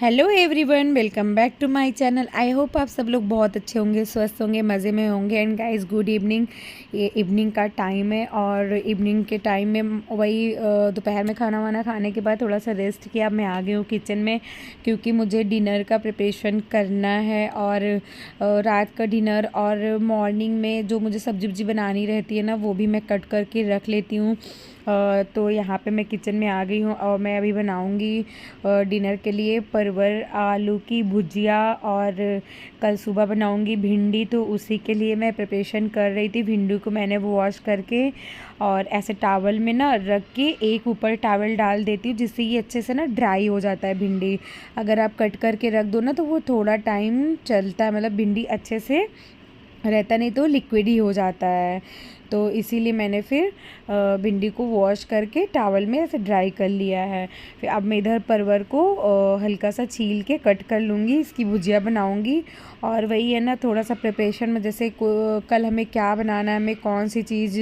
Hello everyone, welcome back to my channel. I hope आप सब लोग बहुत अच्छे होंगे, स्वस्थ होंगे, मज़े में होंगे। And guys, good evening. ये इवनिंग का टाइम है और इवनिंग के टाइम में वही दोपहर में खाना वाना खाने के बाद थोड़ा सा रेस्ट किया। अब मैं आ गई हूँ किचन में क्योंकि मुझे डिनर का प्रिपरेशन करना है और रात का डिनर और मॉर्निंग में जो मुझे सब्जी वब्जी बनानी रहती है ना, वो भी मैं कट करके रख लेती हूँ। तो यहाँ पे मैं किचन में आ गई हूँ और मैं अभी बनाऊँगी डिनर के लिए परवल आलू की भुजिया। और कल सुबह बनाऊँगी भिंडी, तो उसी के लिए मैं प्रिपरेशन कर रही थी। भिंडी को मैंने वॉश करके और ऐसे टावल में ना रख के एक ऊपर टावल डाल देती हूँ, जिससे ये अच्छे से ना ड्राई हो जाता है भिंडी। अगर आप कट करके रख दो ना तो वो थोड़ा टाइम चलता है, मतलब भिंडी अच्छे से रहता, नहीं तो लिक्विड ही हो जाता है। तो इसीलिए मैंने फिर भिंडी को वॉश करके टॉवल में ऐसे ड्राई कर लिया है। फिर अब मैं इधर परवर को हल्का सा छील के कट कर लूँगी, इसकी भुजिया बनाऊँगी। और वही है ना, थोड़ा सा प्रिपरेशन में, जैसे कल हमें क्या बनाना है, हमें कौन सी चीज़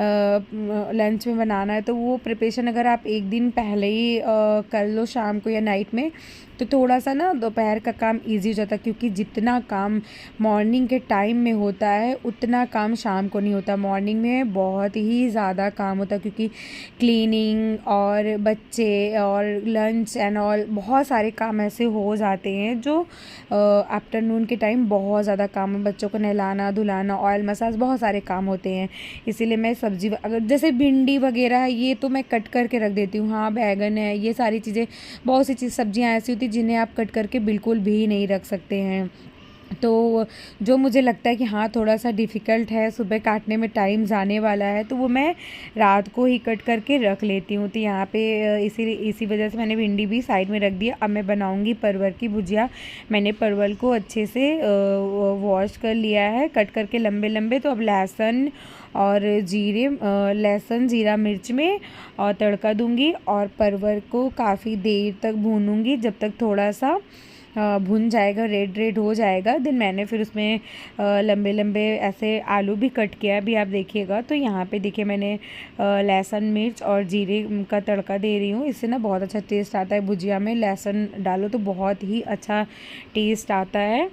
लंच में बनाना है, तो वो प्रिपरेशन अगर आप एक दिन पहले ही कर लो शाम को या नाइट में, तो थोड़ा सा ना दोपहर का काम इजी हो जाता है। क्योंकि जितना काम मॉर्निंग के टाइम में होता है उतना काम शाम को नहीं होता। मॉर्निंग में बहुत ही ज़्यादा काम होता है क्योंकि क्लीनिंग और बच्चे और लंच एंड ऑल बहुत सारे काम ऐसे हो जाते हैं जो आफ्टरनून के टाइम बहुत ज़्यादा काम है। बच्चों को नहलाना धुलाना, ऑयल मसाज, बहुत सारे काम होते हैं। इसीलिए मैं सब्ज़ी अगर जैसे भिंडी वगैरह है ये तो मैं कट करके रख देती हूँ। हाँ, बैगन है, ये सारी चीज़ें, बहुत सी सब्जियाँ ऐसी होती हैं जिन्हें आप कट करके बिल्कुल भी नहीं रख सकते हैं। तो जो मुझे लगता है कि हाँ थोड़ा सा डिफ़िकल्ट है, सुबह काटने में टाइम जाने वाला है, तो वो मैं रात को ही कट करके रख लेती हूँ। तो यहाँ पे इसी वजह से मैंने भिंडी भी साइड में रख दिया। अब मैं बनाऊँगी परवल की भुजिया। मैंने परवल को अच्छे से वॉश कर लिया है, कट करके लंबे लंबे। तो अब लहसुन और लहसुन जीरा मिर्च में और तड़का दूँगी और परवल को काफ़ी देर तक भूनूँगी, जब तक थोड़ा सा भुन जाएगा, रेड रेड हो जाएगा। देन मैंने फिर उसमें लंबे लंबे ऐसे आलू भी कट किया, अभी आप देखिएगा। तो यहाँ पे देखिए मैंने लहसुन मिर्च और जीरे का तड़का दे रही हूँ। इससे ना बहुत अच्छा टेस्ट आता है। भुजिया में लहसुन डालो तो बहुत ही अच्छा टेस्ट आता है।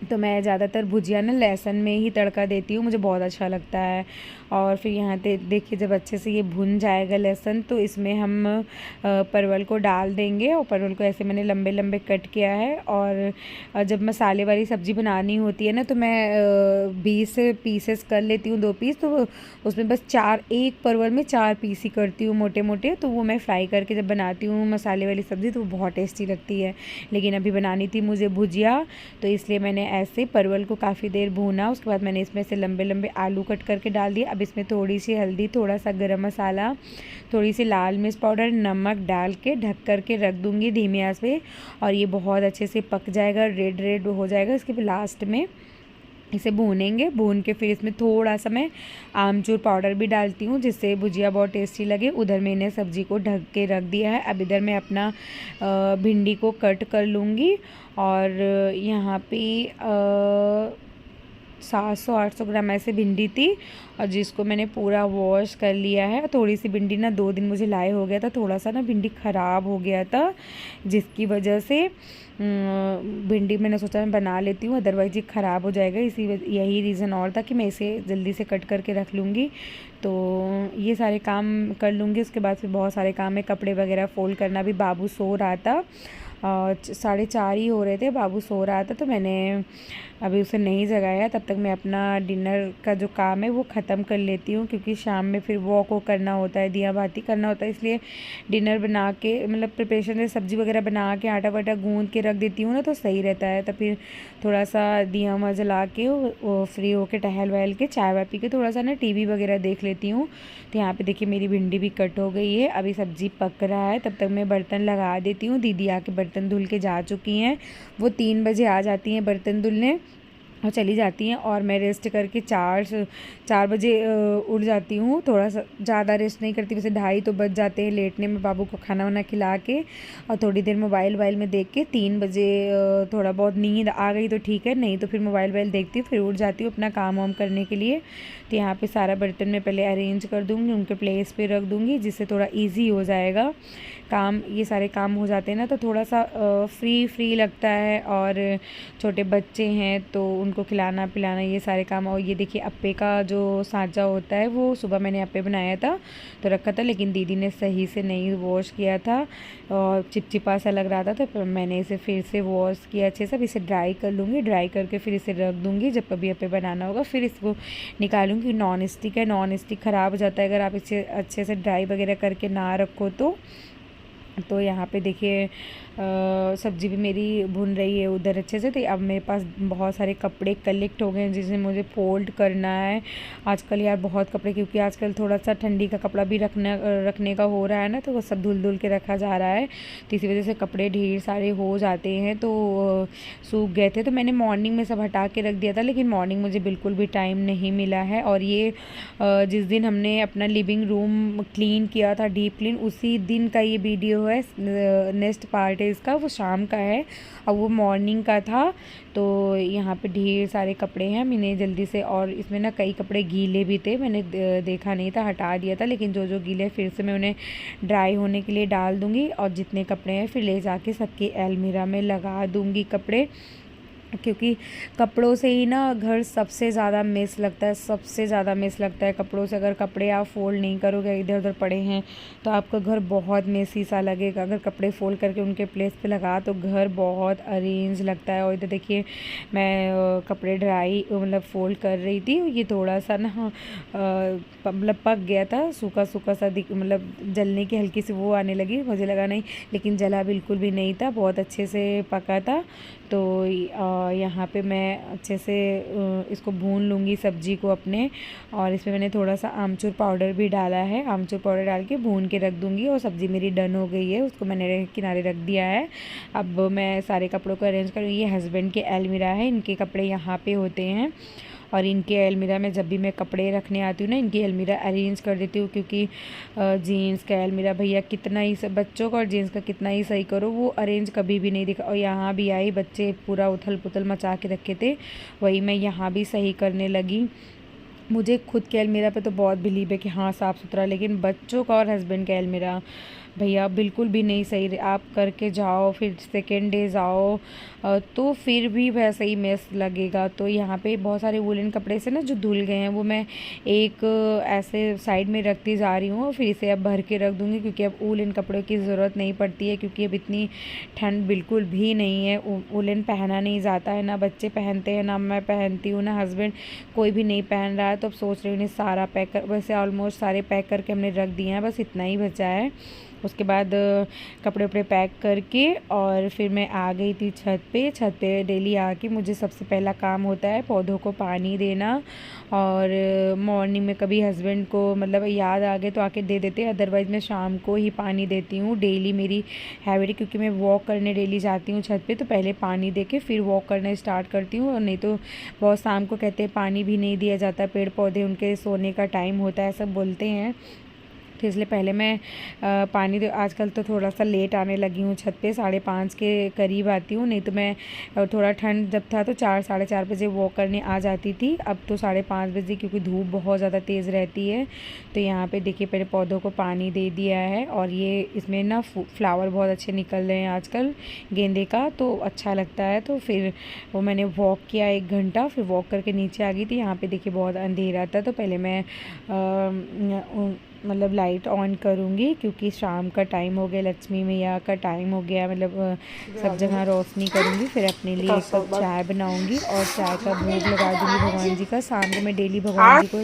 तो मैं ज़्यादातर भुजिया ना लहसुन में ही तड़का देती हूँ, मुझे बहुत अच्छा लगता है। और फिर यहाँ देखिए जब अच्छे से ये भुन जाएगा लहसुन, तो इसमें हम परवल को डाल देंगे। और परवल को ऐसे मैंने लंबे लंबे कट किया है। और जब मसाले वाली सब्ज़ी बनानी होती है ना, तो मैं 20 पीसेस कर लेती हूँ, 2 पीस। तो उसमें बस एक परवल में 4 पीस ही करती हूँ, मोटे मोटे। तो वो मैं फ्राई करके जब बनाती हूँ मसाले वाली सब्ज़ी, तो वो बहुत टेस्टी लगती है। लेकिन अभी बनानी थी मुझे भुजिया, तो इसलिए मैंने ऐसे परवल को काफ़ी देर भूना। उसके बाद मैंने इसमें से लंबे लंबे आलू कट करके डाल दिए। अब इसमें थोड़ी सी हल्दी, थोड़ा सा गरम मसाला, थोड़ी सी लाल मिर्च पाउडर, नमक डाल के ढक करके रख दूँगी धीमी आंच पे। और ये बहुत अच्छे से पक जाएगा, रेड रेड हो जाएगा। इसके फिर लास्ट में इसे भूनेंगे। भून के फिर इसमें थोड़ा सा मैं आमचूर पाउडर भी डालती हूँ, जिससे भुजिया बहुत टेस्टी लगे। उधर मैंने सब्ज़ी को ढक के रख दिया है। अब इधर मैं अपना भिंडी को कट कर लूँगी। और यहाँ पे 700-800 ग्राम ऐसे भिंडी थी, और जिसको मैंने पूरा वॉश कर लिया है। थोड़ी सी भिंडी ना 2 दिन मुझे लाए हो गया था, थोड़ा सा ना भिंडी ख़राब हो गया था, जिसकी वजह से भिंडी मैंने सोचा मैं बना लेती हूँ, अदरवाइज़ ये ख़राब हो जाएगा। यही रीज़न और था कि मैं इसे जल्दी से कट करके रख लूँगी। तो ये सारे काम कर लूँगी। उसके बाद फिर बहुत सारे काम है, कपड़े वगैरह फ़ोल्ड करना भी। बाबू सो रहा था, 4:30 ही हो रहे थे, बाबू सो रहा था, तो मैंने अभी उसे नहीं जगाया। तब तक मैं अपना डिनर का जो काम है वो ख़त्म कर लेती हूँ, क्योंकि शाम में फिर वॉक वो करना होता है, दिया बाती करना होता है। इसलिए डिनर बना के, मतलब प्रिपरेशन में सब्ज़ी वगैरह बना के आटा वाटा गूँध के रख देती हूँ ना, तो सही रहता है। तो फिर थोड़ा सा दिया वहाँ जला के वो फ्री होके टहल वहल के चाय वाय पी के थोड़ा सा ना टीवी वगैरह देख लेती हूँ। तो यहाँ पे देखिए मेरी भिंडी भी कट हो गई है, अभी सब्ज़ी पक रहा है। तब तक मैं बर्तन लगा देती हूँ। दीदी आके बर्तन धुल के जा चुकी हैं, वो 3 बजे आ जाती हैं बर्तन धुलने। और चली जाती हैं और मैं रेस्ट करके 4 बजे उठ जाती हूँ। थोड़ा सा ज़्यादा रेस्ट नहीं करती, वैसे 2:30 तो बज जाते हैं लेटने में बाबू को खाना वाना खिला के, और थोड़ी देर मोबाइल वाइल में देख के 3 बजे थोड़ा बहुत नींद आ गई तो ठीक है, नहीं तो फिर मोबाइल वाइल देखती हूँ, फिर उठ जाती हूँ अपना काम वाम करने के लिए। तो यहाँ पे सारा बर्तन मैं पहले अरेंज कर दूँगी, उनके प्लेस पे रख दूँगी, जिससे थोड़ा ईजी हो जाएगा काम। ये सारे काम हो जाते हैं ना तो थोड़ा सा फ्री लगता है। और छोटे बच्चे हैं तो उनको खिलाना पिलाना ये सारे काम। और ये देखिए अप्पे का जो सांचा होता है, वो सुबह मैंने अप्पे बनाया था तो रखा था, लेकिन दीदी ने सही से नहीं वॉश किया था और चिपचिपा सा लग रहा था, तो मैंने इसे फिर से वॉश किया अच्छे से। अब इसे ड्राई कर लूँगी, ड्राई करके फिर इसे रख दूँगी, जब कभी अप्पे बनाना होगा फिर इसको निकालूँगी। नॉन स्टिक है, नॉन स्टिक ख़राब हो जाता है अगर आप इसे अच्छे से ड्राई वगैरह करके ना रखो तो यहाँ पे देखिए सब्ज़ी भी मेरी भुन रही है उधर अच्छे से। तो अब मेरे पास बहुत सारे कपड़े कलेक्ट हो गए हैं जिसे मुझे फ़ोल्ड करना है आजकल यार, बहुत कपड़े, क्योंकि आजकल थोड़ा सा ठंडी का कपड़ा भी रखने का हो रहा है ना, तो वो सब धुल के रखा जा रहा है, तो इसी वजह से कपड़े ढेर सारे हो जाते हैं। तो सूख गए थे तो मैंने मॉर्निंग में सब हटा के रख दिया था, लेकिन मॉर्निंग मुझे बिल्कुल भी टाइम नहीं मिला है। और ये जिस दिन हमने अपना लिविंग रूम क्लीन किया था, डीप क्लीन, उसी दिन का ये वीडियो है, नेक्स्ट पार्ट है इसका, वो शाम का है और वो मॉर्निंग का था। तो यहाँ पे ढेर सारे कपड़े हैं, मैंने जल्दी से, और इसमें ना कई कपड़े गीले भी थे, मैंने देखा नहीं था, हटा दिया था, लेकिन जो गीले फिर से मैं उन्हें ड्राई होने के लिए डाल दूँगी। और जितने कपड़े हैं फिर ले जाके सबके अलमीरा में लगा दूँगी कपड़े, क्योंकि कपड़ों से ही ना घर सबसे ज़्यादा मेस लगता है, सबसे ज़्यादा मेस लगता है कपड़ों से। अगर कपड़े आप फोल्ड नहीं करोगे, इधर उधर पड़े हैं, तो आपका घर बहुत मेसी सा लगेगा। अगर कपड़े फोल्ड करके उनके प्लेस पे लगा तो घर बहुत अरेंज लगता है। और इधर देखिए मैं कपड़े ड्राई मतलब फोल्ड कर रही थी, ये थोड़ा सा ना मतलब पक गया था, सूखा सूखा सा मतलब जलने की हल्की सी वो आने लगी, मुझे लगा नहीं, लेकिन जला बिल्कुल भी नहीं था, बहुत अच्छे से पका था। तो यहाँ पे मैं अच्छे से इसको भून लूँगी सब्ज़ी को अपने, और इसमें मैंने थोड़ा सा आमचूर पाउडर भी डाला है, आमचूर पाउडर डाल के भून के रख दूँगी। और सब्ज़ी मेरी डन हो गई है, उसको मैंने किनारे रख दिया है। अब मैं सारे कपड़ों को अरेंज करूँगी। ये हस्बैंड के अलमीरा है, इनके कपड़े यहाँ पे होते हैं, और इनके अलमीरा में जब भी मैं कपड़े रखने आती हूँ ना, इनकी अलमीरा अरेंज कर देती हूँ, क्योंकि जीन्स का अलमीरा भैया कितना ही बच्चों का और जीन्स का कितना ही सही करो, वो अरेंज कभी भी नहीं दिखा। और यहाँ भी आई, बच्चे पूरा उथल पुथल मचा के रखे थे, वही मैं यहाँ भी सही करने लगी। मुझे खुद के अलमीरा पे तो बहुत बिलीव है कि हाँ साफ़ सुथरा, लेकिन बच्चों का और हस्बैंड का अलमीरा भैया बिल्कुल भी नहीं सही। आप करके जाओ, फिर सेकेंड डे जाओ तो फिर भी वैसा ही मेस लगेगा। तो यहाँ पे बहुत सारे वुलन कपड़े से ना जो धुल गए हैं, वो मैं एक ऐसे साइड में रखती जा रही हूँ, फिर इसे अब भर के रख दूँगी, क्योंकि अब वुलन कपड़ों की ज़रूरत नहीं पड़ती है, क्योंकि अब इतनी ठंड बिल्कुल भी नहीं है। वुलन पहना नहीं जाता है, ना बच्चे पहनते हैं, ना मैं पहनती हूँ, ना हस्बैंड, कोई भी नहीं पहन रहा है। तो अब सोच रही हूँ उन्हें सारा पैक कर, वैसे ऑलमोस्ट सारे पैक करके हमने रख दिए हैं, बस इतना ही बचा है। उसके बाद कपड़े वपड़े पैक करके और फिर मैं आ गई थी छत पे डेली आके मुझे सबसे पहला काम होता है पौधों को पानी देना। और मॉर्निंग में कभी हस्बैंड को मतलब याद आ गए तो आके दे देते हैं, अदरवाइज़ मैं शाम को ही पानी देती हूँ। डेली मेरी हैबिट है, क्योंकि मैं वॉक करने डेली जाती हूँ छत पे, तो पहले पानी दे के फिर वॉक करना स्टार्ट करती हूँ। और नहीं तो बहुत शाम को कहते हैं पानी भी नहीं दिया जाता, पेड़ पौधे उनके सोने का टाइम होता है, सब बोलते हैं, तो इसलिए पहले मैं पानी आजकल तो थोड़ा सा लेट आने लगी हूँ छत पे, 5:30 के करीब आती हूँ, नहीं तो मैं थोड़ा ठंड जब था तो 4 साढ़े 4 बजे वॉक करने आ जाती थी। अब तो 5:30 बजे, क्योंकि धूप बहुत ज़्यादा तेज़ रहती है। तो यहाँ पे देखिए पहले पौधों को पानी दे दिया है, और ये इसमें ना फ्लावर बहुत अच्छे निकल रहे हैं आजकल गेंदे का, तो अच्छा लगता है। तो फिर वो मैंने वॉक किया 1 घंटा, फिर वॉक करके नीचे आ गई थी। यहाँ पर देखिए बहुत अंधेरा था, तो पहले मैं मतलब लाइट ऑन करूँगी, क्योंकि शाम का टाइम हो गया, लक्ष्मी मैया का टाइम हो गया, मतलब सब जगह रोशनी करूँगी। फिर अपने लिए 1 कप चाय बनाऊँगी और चाय का भोग लगा दूँगी भगवान जी का। शाम को मैं डेली भगवान जी को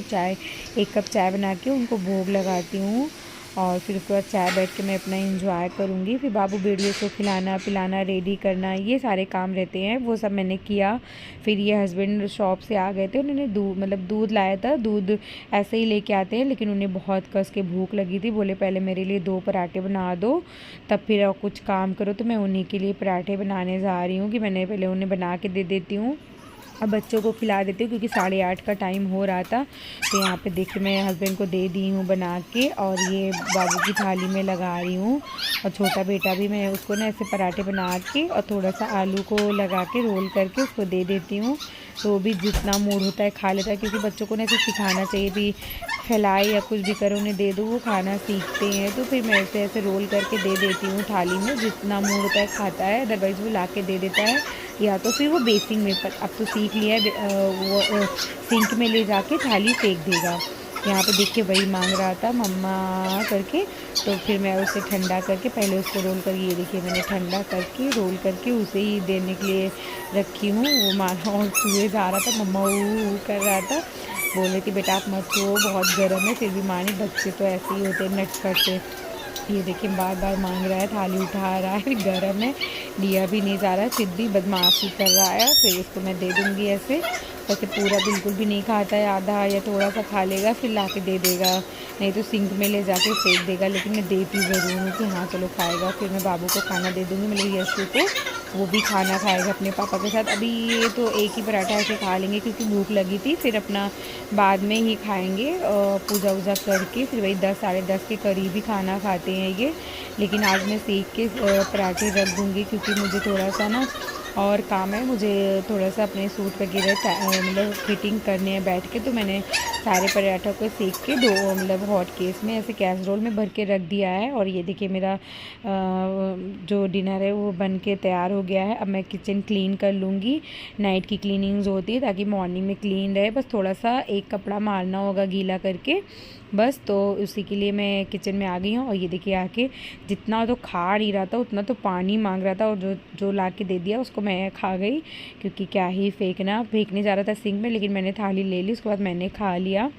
1 कप चाय बना के उनको भोग लगाती हूँ, और फिर उसके बाद चाय बैठ के मैं अपना एंजॉय करूँगी। फिर बाबू बेड़ियों को खिलाना पिलाना रेडी करना, ये सारे काम रहते हैं, वो सब मैंने किया। फिर ये हस्बैंड शॉप से आ गए थे, उन्होंने दूध लाया था, दूध ऐसे ही लेके आते हैं, लेकिन उन्हें बहुत कस के भूख लगी थी, बोले पहले मेरे लिए 2 पराठे बना दो, तब फिर और कुछ काम करो। तो मैं उन्हीं के लिए पराठे बनाने जा रही हूँ, कि मैंने पहले उन्हें बना के दे देती हूँ। अब बच्चों को खिला देती हूँ क्योंकि 8:30 का टाइम हो रहा था। तो यहाँ पे देखिए मैं हस्बैंड को दे दी हूँ बना के, और ये बाबू की थाली में लगा रही हूँ। और छोटा बेटा भी, मैं उसको ना ऐसे पराठे बना के और थोड़ा सा आलू को लगा के रोल करके उसको दे देती हूँ। तो वो भी जितना मूड होता है खा लेता है, क्योंकि बच्चों को ना ऐसे सिखाना चाहिए भी, खिलाए या कुछ भी करो उन्हें दे दो, वो खाना सीखते हैं। तो फिर मैं ऐसे ऐसे रोल करके दे देती हूँ थाली में, जितना मूड होता है खाता है, अदरवाइज़ वो ला के दे देता है, या तो फिर वो बेसिंग में, पर अब तो सीख लिया है वो सिंक में ले जाके थाली फेंक देगा। यहाँ पे देख के वही मांग रहा था मम्मा करके, तो फिर मैं उसे ठंडा करके पहले उसको रोल कर, ये देखिए मैंने ठंडा करके रोल करके उसे ही देने के लिए रखी हूँ। वो माना और चूहे जा रहा था, मम्मा ऊ कर रहा था, बोल रही थी बेटा आप मत छो बहुत गर्म है, फिर भी मानी, बच्चे तो ऐसे ही होते हैं नटखट से। ये देखिए बार बार मांग रहा है, थाली उठा रहा है, गर्म है, लिया भी नहीं जा रहा है, फिर भी बदमाशी कर रहा है। फिर इसको मैं दे दूँगी ऐसे, वैसे पूरा बिल्कुल भी नहीं खाता है, आधा या थोड़ा सा खा लेगा फिर ला के दे देगा, नहीं तो सिंक में ले जाके फेंक देगा। लेकिन मैं देती ज़रूर हूँ कि हाँ चलो खाएगा। फिर मैं बाबू को खाना दे दूँगी, मतलब यशु को, वो भी खाना खाएगा अपने पापा के साथ। अभी ये तो एक ही पराठा ऐसे खा लेंगे क्योंकि भूख लगी थी, फिर अपना बाद में ही खाएंगे पूजा वूजा करके, फिर वही 10 साढ़े 10 के करीब ही खाना खाते हैं ये। लेकिन आज मैं सेक के पराठे रख दूँगी क्योंकि मुझे थोड़ा सा ना और काम है, मुझे थोड़ा सा अपने सूट वगैरह मतलब फिटिंग करने हैं बैठ के। तो मैंने सारे पराठों को सेक के दो मतलब हॉट केस में ऐसे कैसरोल में भर के रख दिया है। और ये देखिए मेरा जो डिनर है वो बन के तैयार हो गया है। अब मैं किचन क्लीन कर लूँगी, नाइट की क्लीनिंग जो होती है, ताकि मॉर्निंग में क्लीन रहे। बस थोड़ा सा एक कपड़ा मारना होगा गीला करके बस, तो उसी के लिए मैं किचन में आ गई हूँ। और ये देखिए आके जितना तो खा नहीं रहा था उतना तो पानी मांग रहा था, और जो जो ला के दे दिया उसको मैं खा गई, क्योंकि क्या ही फेंकने जा रहा था सिंक में, लेकिन मैंने थाली ले ली, उसके बाद मैंने खा लिया।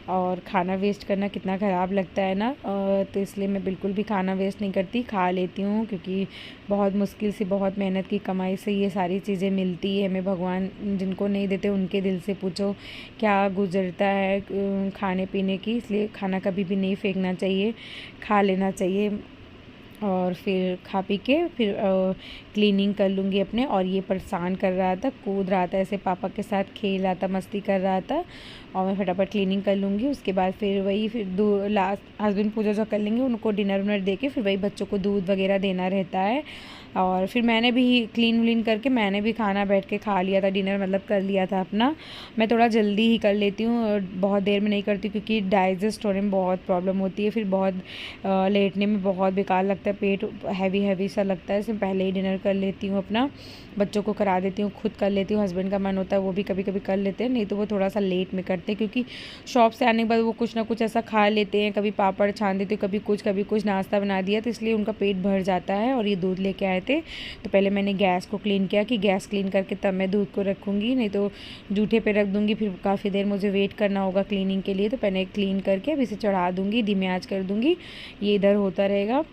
और खाना वेस्ट करना कितना ख़राब लगता है ना, तो इसलिए मैं बिल्कुल भी खाना वेस्ट नहीं करती, खा लेती हूँ, क्योंकि बहुत मुश्किल से बहुत मेहनत की कमाई से ये सारी चीज़ें मिलती है हमें। भगवान जिनको नहीं देते उनके दिल से पूछो क्या गुजरता है खाने पीने की, इसलिए खाना कभी भी नहीं फेंकना चाहिए, खा लेना चाहिए। और फिर खा पी के फिर क्लीनिंग कर लूँगी अपने। और ये परेशान कर रहा था, कूद रहा था ऐसे, पापा के साथ खेल रहा था, मस्ती कर रहा था, और मैं फटाफट क्लीनिंग कर लूँगी। उसके बाद फिर वही फिर लास्ट हस्बैंड पूजा जो कर लेंगे, उनको डिनर विनर दे के फिर वही बच्चों को दूध वगैरह देना रहता है। और फिर मैंने भी क्लीन व्लीन करके मैंने भी खाना बैठ के खा लिया था, डिनर मतलब कर लिया था अपना। मैं थोड़ा जल्दी ही कर लेती हूँ और बहुत देर में नहीं करती, क्योंकि डाइजेस्ट होने में बहुत प्रॉब्लम होती है, फिर बहुत लेटने में बहुत बेकार लगता है, पेट हैवी हैवी सा लगता है, इसमें पहले ही डिनर कर लेती हूँ अपना, बच्चों को करा देती हूँ, खुद कर लेती हूँ। हस्बैंड का मन होता है वो भी कभी कभी कर लेते हैं, नहीं तो वो थोड़ा सा लेट में करते हैं, क्योंकि शॉप से आने के बाद वो कुछ ना कुछ ऐसा खा लेते हैं, कभी पापड़ छान देते, कभी कुछ नाश्ता बना दिया, तो इसलिए उनका पेट भर जाता है। और ये दूध लेके आए थे, तो पहले मैंने गैस को क्लीन किया कि गैस क्लीन करके तब मैं दूध को रखूँगी, नहीं तो जूठे पे रख दूँगी, फिर काफ़ी देर मुझे वेट करना होगा क्लीनिंग के लिए। तो पहले क्लीन करके अब इसे चढ़ा दूँगी, धीमी आँच कर दूँगी, ये इधर होता रहेगा।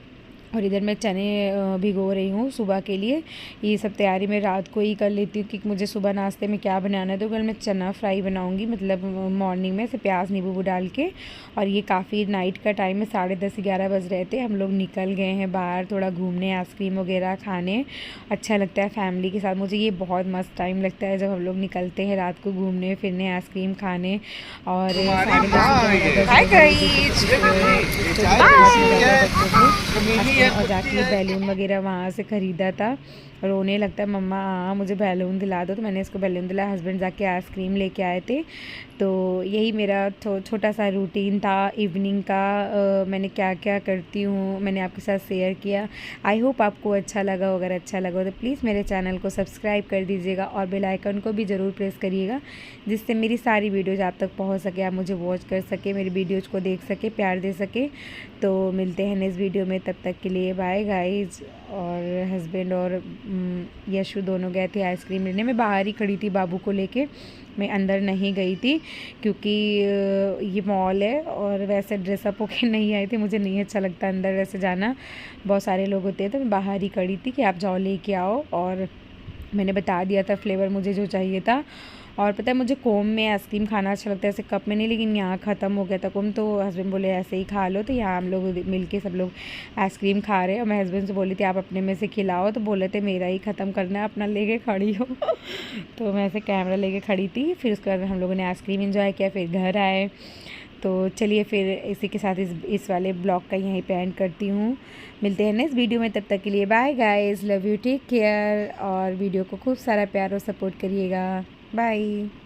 और इधर मैं चने भिगो रही हूँ सुबह के लिए। ये सब तैयारी मैं रात को ही कर लेती हूँ कि मुझे सुबह नाश्ते में क्या बनाना है। तो कल मैं चना फ्राई बनाऊँगी, मतलब मॉर्निंग में से प्याज नींबू डाल के। और ये काफ़ी नाइट का टाइम है, 10:30-11 बज रहे थे, हम लोग निकल गए हैं बाहर थोड़ा घूमने, आइसक्रीम वगैरह खाने। अच्छा लगता है फैमिली के साथ, मुझे ये बहुत मस्त टाइम लगता है जब हम लोग निकलते हैं रात को घूमने फिरने, आइसक्रीम खाने। और 10:30 और जाके बैलून वगैरह वहाँ से ख़रीदा था, रोने लगता है मम्मा हाँ मुझे बैलून दिला दो, तो मैंने इसको बैलून दिलाया। हस्बैंड जाके आइसक्रीम लेके आए थे। तो यही मेरा छोटा सा रूटीन था इवनिंग का। मैंने क्या क्या करती हूँ मैंने आपके साथ शेयर किया। आई होप आपको अच्छा लगा। अगर अच्छा लगा तो प्लीज़ मेरे चैनल को सब्सक्राइब कर दीजिएगा और बेल आइकन को भी ज़रूर प्रेस करिएगा, जिससे मेरी सारी वीडियोज़ आप तक पहुँच सके, आप मुझे वॉच कर सके, मेरी वीडियोज़ को देख सके, प्यार दे सके। तो मिलते हैं नेक्स्ट वीडियो में, तब तक के लिए बाय गाइज। और हस्बैंड और यशु दोनों गए थे आइसक्रीम लेने, मैं बाहर ही खड़ी थी बाबू को लेके, मैं अंदर नहीं गई थी क्योंकि ये मॉल है और वैसे ड्रेसअप होके नहीं आई थी, मुझे नहीं अच्छा लगता अंदर वैसे जाना, बहुत सारे लोग होते हैं, तो मैं बाहर ही खड़ी थी कि आप जाओ लेके आओ। और मैंने बता दिया था फ्लेवर मुझे जो चाहिए था। और पता है मुझे कोम में आइसक्रीम खाना अच्छा लगता है, ऐसे कप में नहीं, लेकिन यहाँ ख़त्म हो गया था कोम, तो हस्बैंड बोले ऐसे ही खा लो। तो यहाँ हम लोग मिल के सब लोग आइसक्रीम खा रहे हैं और मैं हस्बैंड से बोली थी आप अपने में से खिलाओ, तो बोले थे मेरा ही ख़त्म करना है, अपना लेके खड़ी हो। तो मैं ऐसे कैमरा लेके खड़ी थी, फिर उसके बाद हम लोगों ने आइसक्रीम एंजॉय किया, फिर घर आए। तो चलिए फिर इसी के साथ इस वाले ब्लॉग का यहीं पे एंड करती हूँ। मिलते हैं नेक्स्ट वीडियो में, तब तक के लिए bye guys, love you, take care, और वीडियो को खूब सारा प्यार और सपोर्ट करिएगा। बाय।